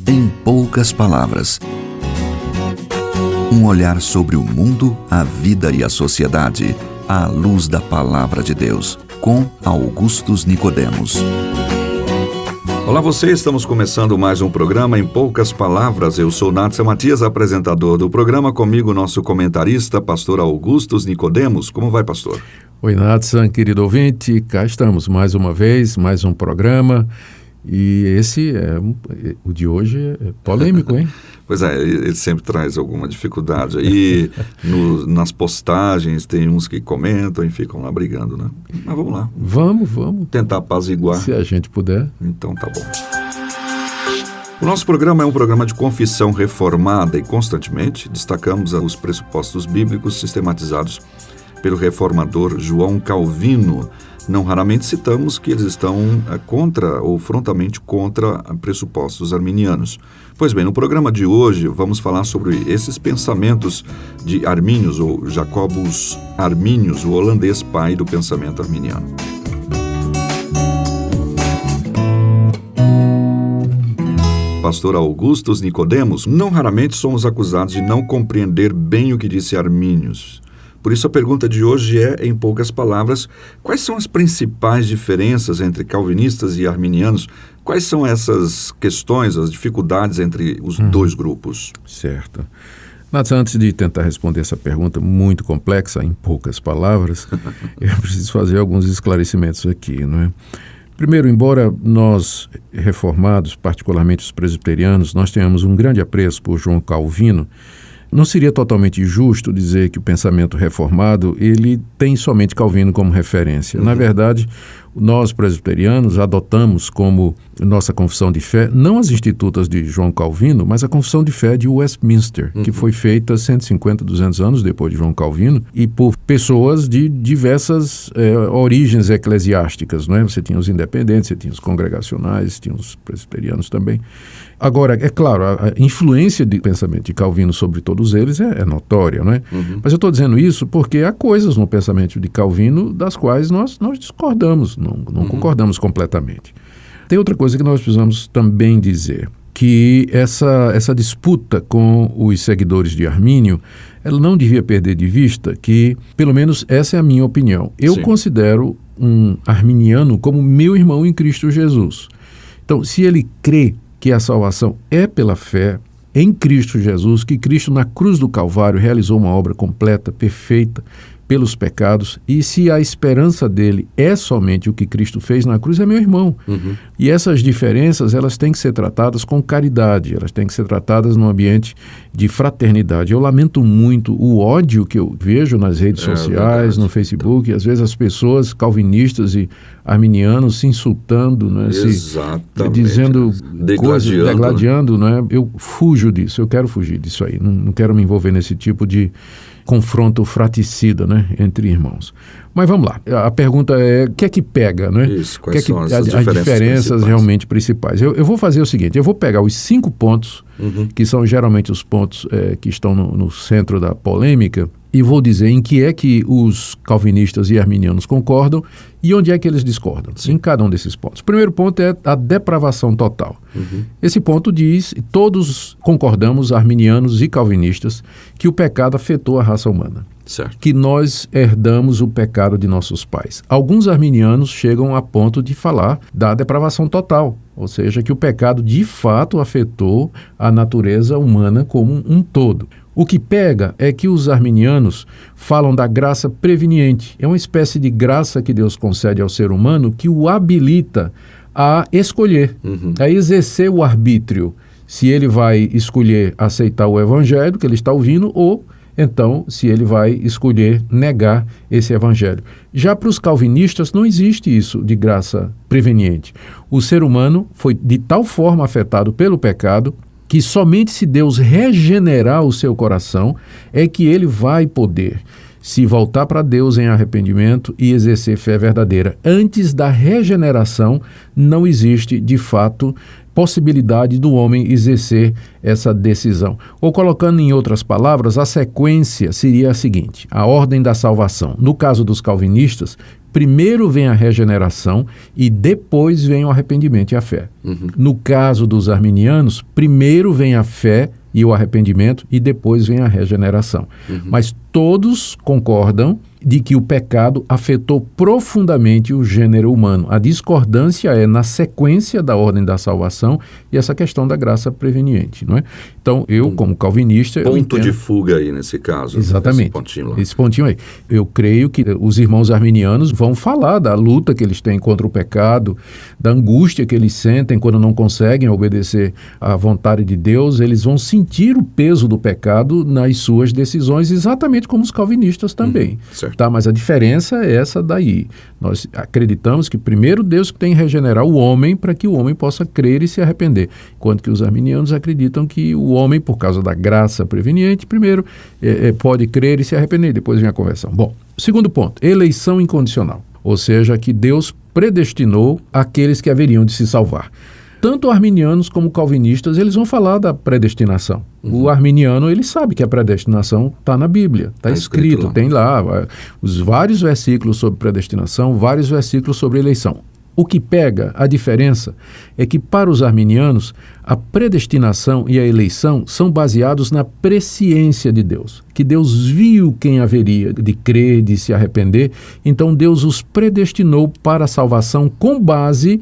Em poucas palavras. Um olhar sobre o mundo, a vida e a sociedade, à luz da Palavra de Deus, com Augustus Nicodemos. Olá você, estamos começando mais um programa Em Poucas Palavras. Eu sou Natsa Matias, apresentador do programa. Comigo, nosso comentarista, pastor Augustus Nicodemos. Como vai, pastor? Oi, Natsa, querido ouvinte. Cá estamos mais uma vez, mais um programa. E esse, o de hoje, é polêmico, hein? Pois é, ele sempre traz alguma dificuldade. Aí, nas postagens, tem uns que comentam e ficam lá brigando, né? Mas vamos lá. Vamos. Tentar apaziguar. Se a gente puder. Então tá bom. O nosso programa é um programa de confissão reformada e constantemente destacamos os pressupostos bíblicos sistematizados pelo reformador João Calvino. Não raramente citamos que eles estão contra ou frontalmente contra pressupostos arminianos. Pois bem, no programa de hoje vamos falar sobre esses pensamentos de Arminius ou Jacobus Arminius, o holandês pai do pensamento arminiano. Pastor Augustus Nicodemos, não raramente somos acusados de não compreender bem o que disse Arminius. Por isso a pergunta de hoje é, em poucas palavras, quais são as principais diferenças entre calvinistas e arminianos? Quais são essas questões, as dificuldades entre os dois grupos? Certo. Mas antes de tentar responder essa pergunta muito complexa, em poucas palavras, eu preciso fazer alguns esclarecimentos aqui, não é? Primeiro, embora nós, reformados, particularmente os presbiterianos, nós tenhamos um grande apreço por João Calvino, não seria totalmente justo dizer que o pensamento reformado ele tem somente Calvino como referência. Na verdade, nós presbiterianos adotamos como nossa confissão de fé, não as institutas de João Calvino, mas a confissão de fé de Westminster, que foi feita 150, 200 anos depois de João Calvino e por pessoas de diversas origens eclesiásticas, não é? Você tinha os independentes, você tinha os congregacionais, tinha os presbiterianos também. Agora, é claro, a influência do pensamento de Calvino sobre todos eles é notória, não é? Mas eu estou dizendo isso porque há coisas no pensamento de Calvino das quais nós discordamos, não concordamos completamente. Tem outra coisa que nós precisamos também dizer, que essa disputa com os seguidores de Armínio, ela não devia perder de vista que, pelo menos essa é a minha opinião, eu considero um arminiano como meu irmão em Cristo Jesus. Então, se ele crê que a salvação é pela fé em Cristo Jesus, que Cristo na cruz do Calvário realizou uma obra completa, perfeita, pelos pecados, e se a esperança dele é somente o que Cristo fez na cruz, é meu irmão. E essas diferenças, elas têm que ser tratadas com caridade, elas têm que ser tratadas num ambiente de fraternidade. Eu lamento muito o ódio que eu vejo nas redes sociais, no Facebook, às vezes as pessoas calvinistas e arminianos se insultando, né, dizendo coisas, degladiando, né? Eu fujo disso, eu quero fugir disso aí, não quero me envolver nesse tipo de confronto fraticida, né, entre irmãos. Mas vamos lá, a pergunta é, o que é que pega, né? Isso, quais são as diferenças realmente principais? Eu vou fazer o seguinte, eu vou pegar os 5 pontos, que são geralmente os pontos que estão no centro da polêmica, e vou dizer em que é que os calvinistas e arminianos concordam e onde é que eles discordam, em cada um desses pontos. O primeiro ponto é a depravação total. Esse ponto diz, todos concordamos, arminianos e calvinistas, que o pecado afetou a raça humana. Certo. Que nós herdamos o pecado de nossos pais. Alguns arminianos chegam a ponto de falar da depravação total, ou seja, que o pecado de fato afetou a natureza humana como um todo. O que pega é que os arminianos falam da graça preveniente. É uma espécie de graça que Deus concede ao ser humano que o habilita a escolher, a exercer o arbítrio. Se ele vai escolher aceitar o evangelho que ele está ouvindo ou, então, se ele vai escolher negar esse evangelho. Já para os calvinistas não existe isso de graça preveniente. O ser humano foi de tal forma afetado pelo pecado que somente se Deus regenerar o seu coração é que ele vai poder se voltar para Deus em arrependimento e exercer fé verdadeira. Antes da regeneração, não existe, de fato, possibilidade do homem exercer essa decisão. Ou colocando em outras palavras, a sequência seria a seguinte, a ordem da salvação. No caso dos calvinistas, primeiro vem a regeneração e depois vem o arrependimento e a fé. No caso dos arminianos, primeiro vem a fé e o arrependimento e depois vem a regeneração. Mas todos concordam de que o pecado afetou profundamente o gênero humano. A discordância é na sequência da ordem da salvação e essa questão da graça preveniente, não é? Então, eu, como calvinista... Ponto de fuga aí, nesse caso. Exatamente. Esse pontinho aí. Eu creio que os irmãos arminianos vão falar da luta que eles têm contra o pecado, da angústia que eles sentem quando não conseguem obedecer à vontade de Deus. Eles vão sentir o peso do pecado nas suas decisões, exatamente como os calvinistas também. Certo. Tá, mas a diferença é essa daí. Nós acreditamos que primeiro Deus tem que regenerar o homem para que o homem possa crer e se arrepender. Enquanto que os arminianos acreditam que o homem, por causa da graça preveniente, primeiro pode crer e se arrepender, depois vem a conversão. Bom, segundo ponto, eleição incondicional. Ou seja, que Deus predestinou aqueles que haveriam de se salvar. Tanto arminianos como calvinistas, eles vão falar da predestinação. O arminiano, ele sabe que a predestinação está na Bíblia, está escrito, tem lá os vários versículos sobre predestinação, vários versículos sobre eleição. O que pega, a diferença, é que para os arminianos, a predestinação e a eleição são baseados na presciência de Deus, que Deus viu quem haveria de crer, de se arrepender, então Deus os predestinou para a salvação com base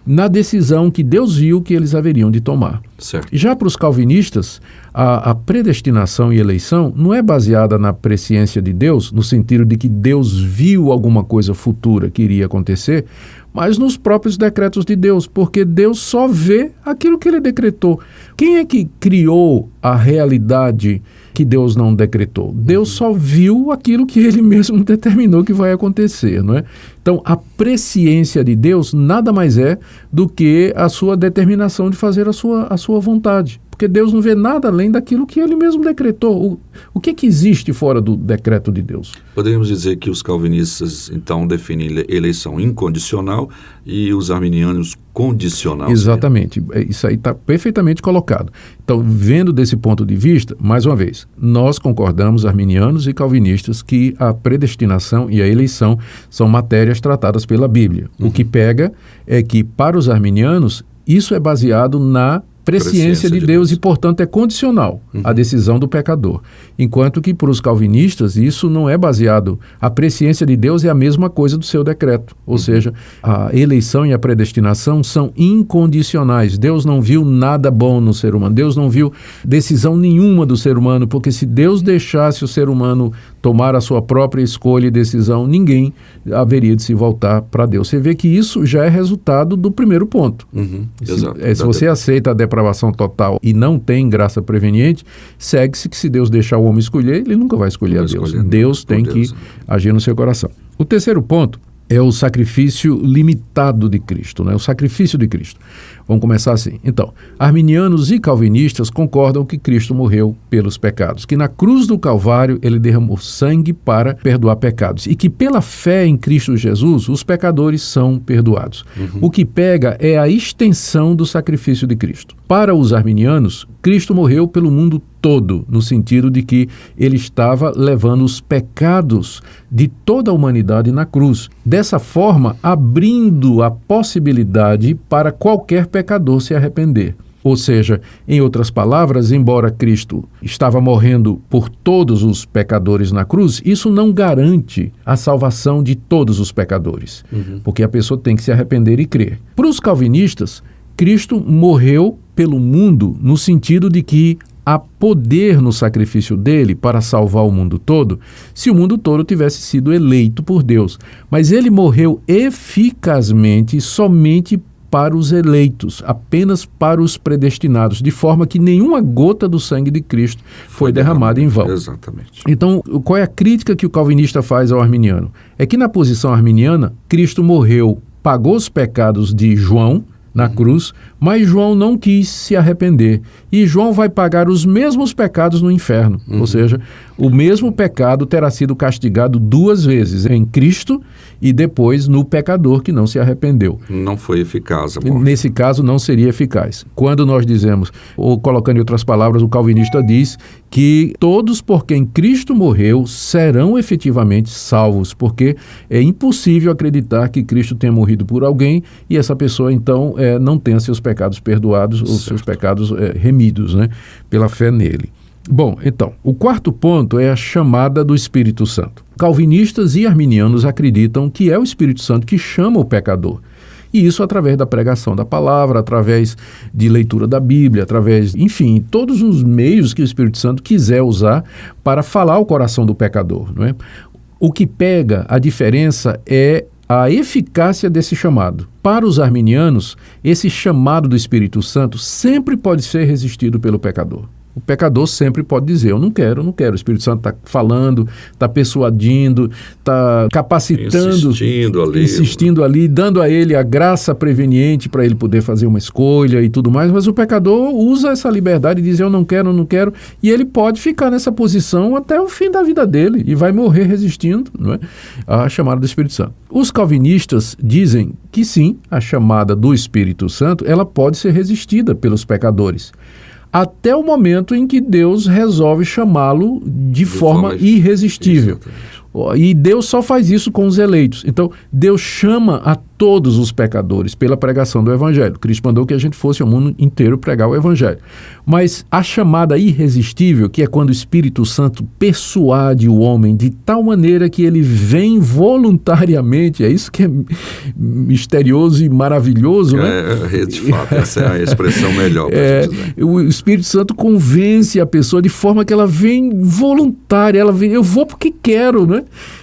na decisão que Deus viu que eles haveriam de tomar. Certo. Já para os calvinistas, a predestinação e eleição não é baseada na presciência de Deus, no sentido de que Deus viu alguma coisa futura que iria acontecer, mas nos próprios decretos de Deus, porque Deus só vê aquilo que ele decretou. Quem é que criou a realidade que Deus não decretou? Deus só viu aquilo que ele mesmo determinou que vai acontecer, não é? Então, a presciência de Deus nada mais é do que a sua determinação de fazer a sua vontade. Porque Deus não vê nada além daquilo que ele mesmo decretou. O que existe fora do decreto de Deus? Poderíamos dizer que os calvinistas, então, definem eleição incondicional e os arminianos condicional. Exatamente. Isso aí está perfeitamente colocado. Então, vendo desse ponto de vista, mais uma vez, nós concordamos, arminianos e calvinistas, que a predestinação e a eleição são matérias tratadas pela Bíblia. O que pega é que, para os arminianos, isso é baseado na presciência de Deus e, portanto, é condicional à decisão do pecador. Enquanto que, para os calvinistas, isso não é baseado... A presciência de Deus é a mesma coisa do seu decreto. Ou seja, a eleição e a predestinação são incondicionais. Deus não viu nada bom no ser humano. Deus não viu decisão nenhuma do ser humano, porque se Deus deixasse o ser humano tomar a sua própria escolha e decisão, ninguém haveria de se voltar para Deus. Você vê que isso já é resultado do primeiro ponto. Se você aceita a depravação total e não tem graça preveniente, segue-se que se Deus deixar o homem escolher, ele nunca vai escolher a Deus. Deus tem que agir no seu coração. O terceiro ponto é o sacrifício limitado de Cristo, né? O sacrifício de Cristo. Vamos começar assim. Então, arminianos e calvinistas concordam que Cristo morreu pelos pecados, que na cruz do Calvário ele derramou sangue para perdoar pecados e que pela fé em Cristo Jesus os pecadores são perdoados. O que pega é a extensão do sacrifício de Cristo. Para os arminianos, Cristo morreu pelo mundo todo, no sentido de que ele estava levando os pecados de toda a humanidade na cruz. Dessa forma, abrindo a possibilidade para qualquer pecador se arrepender. Ou seja, em outras palavras, embora Cristo estava morrendo por todos os pecadores na cruz, isso não garante a salvação de todos os pecadores, porque a pessoa tem que se arrepender e crer. Para os calvinistas, Cristo morreu pelo mundo no sentido de que há poder no sacrifício dele para salvar o mundo todo, se o mundo todo tivesse sido eleito por Deus. Mas ele morreu eficazmente somente para os eleitos, apenas para os predestinados, de forma que nenhuma gota do sangue de Cristo foi derramada em vão. Exatamente. Então, qual é a crítica que o calvinista faz ao arminiano? É que na posição arminiana, Cristo morreu, pagou os pecados de João na cruz, mas João não quis se arrepender. E João vai pagar os mesmos pecados no inferno. Ou seja, O mesmo pecado terá sido castigado 2 vezes, em Cristo e depois no pecador que não se arrependeu. Não foi eficaz a morte. Nesse caso, não seria eficaz. Quando nós dizemos, ou colocando em outras palavras, o calvinista diz que todos por quem Cristo morreu serão efetivamente salvos, porque é impossível acreditar que Cristo tenha morrido por alguém e essa pessoa, então, não tenha seus pecados perdoados ou seus pecados remidos, né, pela fé nele. Bom, então, o quarto ponto é a chamada do Espírito Santo. Calvinistas e arminianos acreditam que é o Espírito Santo que chama o pecador. E isso através da pregação da palavra, através de leitura da Bíblia, através, enfim, todos os meios que o Espírito Santo quiser usar para falar ao coração do pecador, não é? O que pega a diferença é a eficácia desse chamado. Para os arminianos, esse chamado do Espírito Santo sempre pode ser resistido pelo pecador. O pecador sempre pode dizer, eu não quero. O Espírito Santo está falando, está persuadindo, está capacitando, insistindo ali, dando a ele a graça preveniente para ele poder fazer uma escolha e tudo mais, mas o pecador usa essa liberdade e diz, eu não quero, e ele pode ficar nessa posição até o fim da vida dele e vai morrer resistindo, não é, à chamada do Espírito Santo. Os calvinistas dizem que sim, a chamada do Espírito Santo, ela pode ser resistida pelos pecadores, até o momento em que Deus resolve chamá-lo de forma irresistível. Exatamente. E Deus só faz isso com os eleitos. Então, Deus chama a todos os pecadores pela pregação do Evangelho. Cristo mandou que a gente fosse ao mundo inteiro pregar o Evangelho. Mas a chamada irresistível, que é quando o Espírito Santo persuade o homem de tal maneira que ele vem voluntariamente, é isso que é misterioso e maravilhoso, né? De fato, essa é a expressão melhor para gente dizer. O Espírito Santo convence a pessoa de forma que ela vem voluntária, eu vou porque quero, né?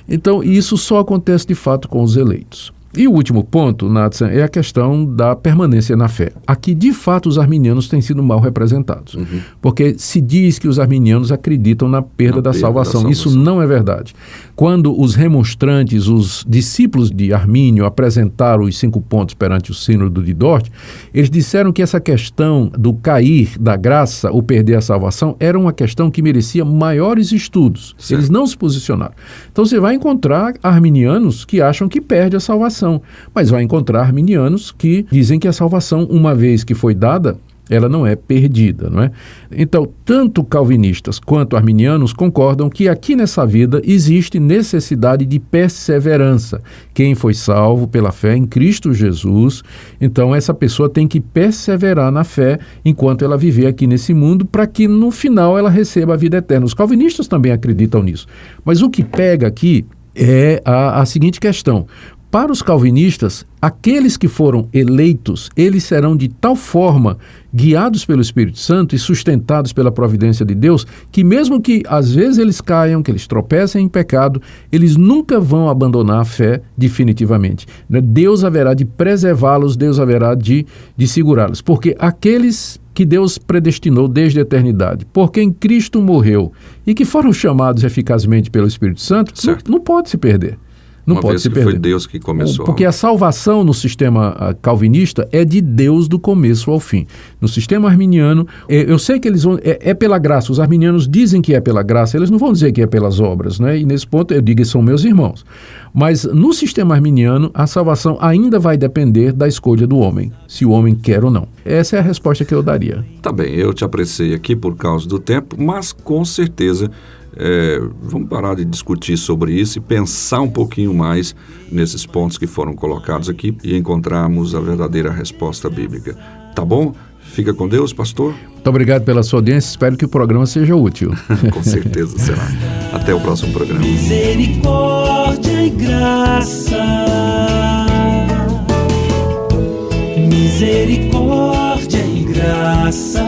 Então, isso só acontece de fato com os eleitos. E o último ponto, Nathan, é a questão da permanência na fé. Aqui, de fato, os arminianos têm sido mal representados, porque se diz que os arminianos acreditam na perda da salvação. Isso não é verdade. Quando os remonstrantes, os discípulos de Armínio, apresentaram os 5 pontos perante o Sínodo de Dort, eles disseram que essa questão do cair da graça ou perder a salvação era uma questão que merecia maiores estudos. Certo. Eles não se posicionaram. Então, você vai encontrar arminianos que acham que perde a salvação, mas vai encontrar arminianos que dizem que a salvação, uma vez que foi dada, ela não é perdida, não é? Então, tanto calvinistas quanto arminianos concordam que aqui nessa vida existe necessidade de perseverança. Quem foi salvo pela fé em Cristo Jesus, então essa pessoa tem que perseverar na fé enquanto ela viver aqui nesse mundo, para que no final ela receba a vida eterna. Os calvinistas também acreditam nisso. Mas o que pega aqui é a seguinte questão. Para os calvinistas, aqueles que foram eleitos, eles serão de tal forma guiados pelo Espírito Santo e sustentados pela providência de Deus, que mesmo que às vezes eles caiam, que eles tropecem em pecado, eles nunca vão abandonar a fé definitivamente. Deus haverá de preservá-los, Deus haverá de segurá-los, porque aqueles que Deus predestinou desde a eternidade, por quem Cristo morreu e que foram chamados eficazmente pelo Espírito Santo, não pode se perder. Não uma pode vez se que perder. Foi Deus que começou. Porque a salvação no sistema calvinista é de Deus do começo ao fim. No sistema arminiano, eu sei que eles vão... É pela graça. Os arminianos dizem que é pela graça. Eles não vão dizer que é pelas obras, né? E nesse ponto eu digo que são meus irmãos. Mas no sistema arminiano, a salvação ainda vai depender da escolha do homem, se o homem quer ou não. Essa é a resposta que eu daria. Tá bem, eu te apreciei aqui por causa do tempo, mas com certeza... vamos parar de discutir sobre isso e pensar um pouquinho mais nesses pontos que foram colocados aqui e encontrarmos a verdadeira resposta bíblica. Tá bom? Fica com Deus, pastor. Muito obrigado pela sua audiência. Espero que o programa seja útil. Com certeza será. Até o próximo programa. Misericórdia e graça. Misericórdia e graça.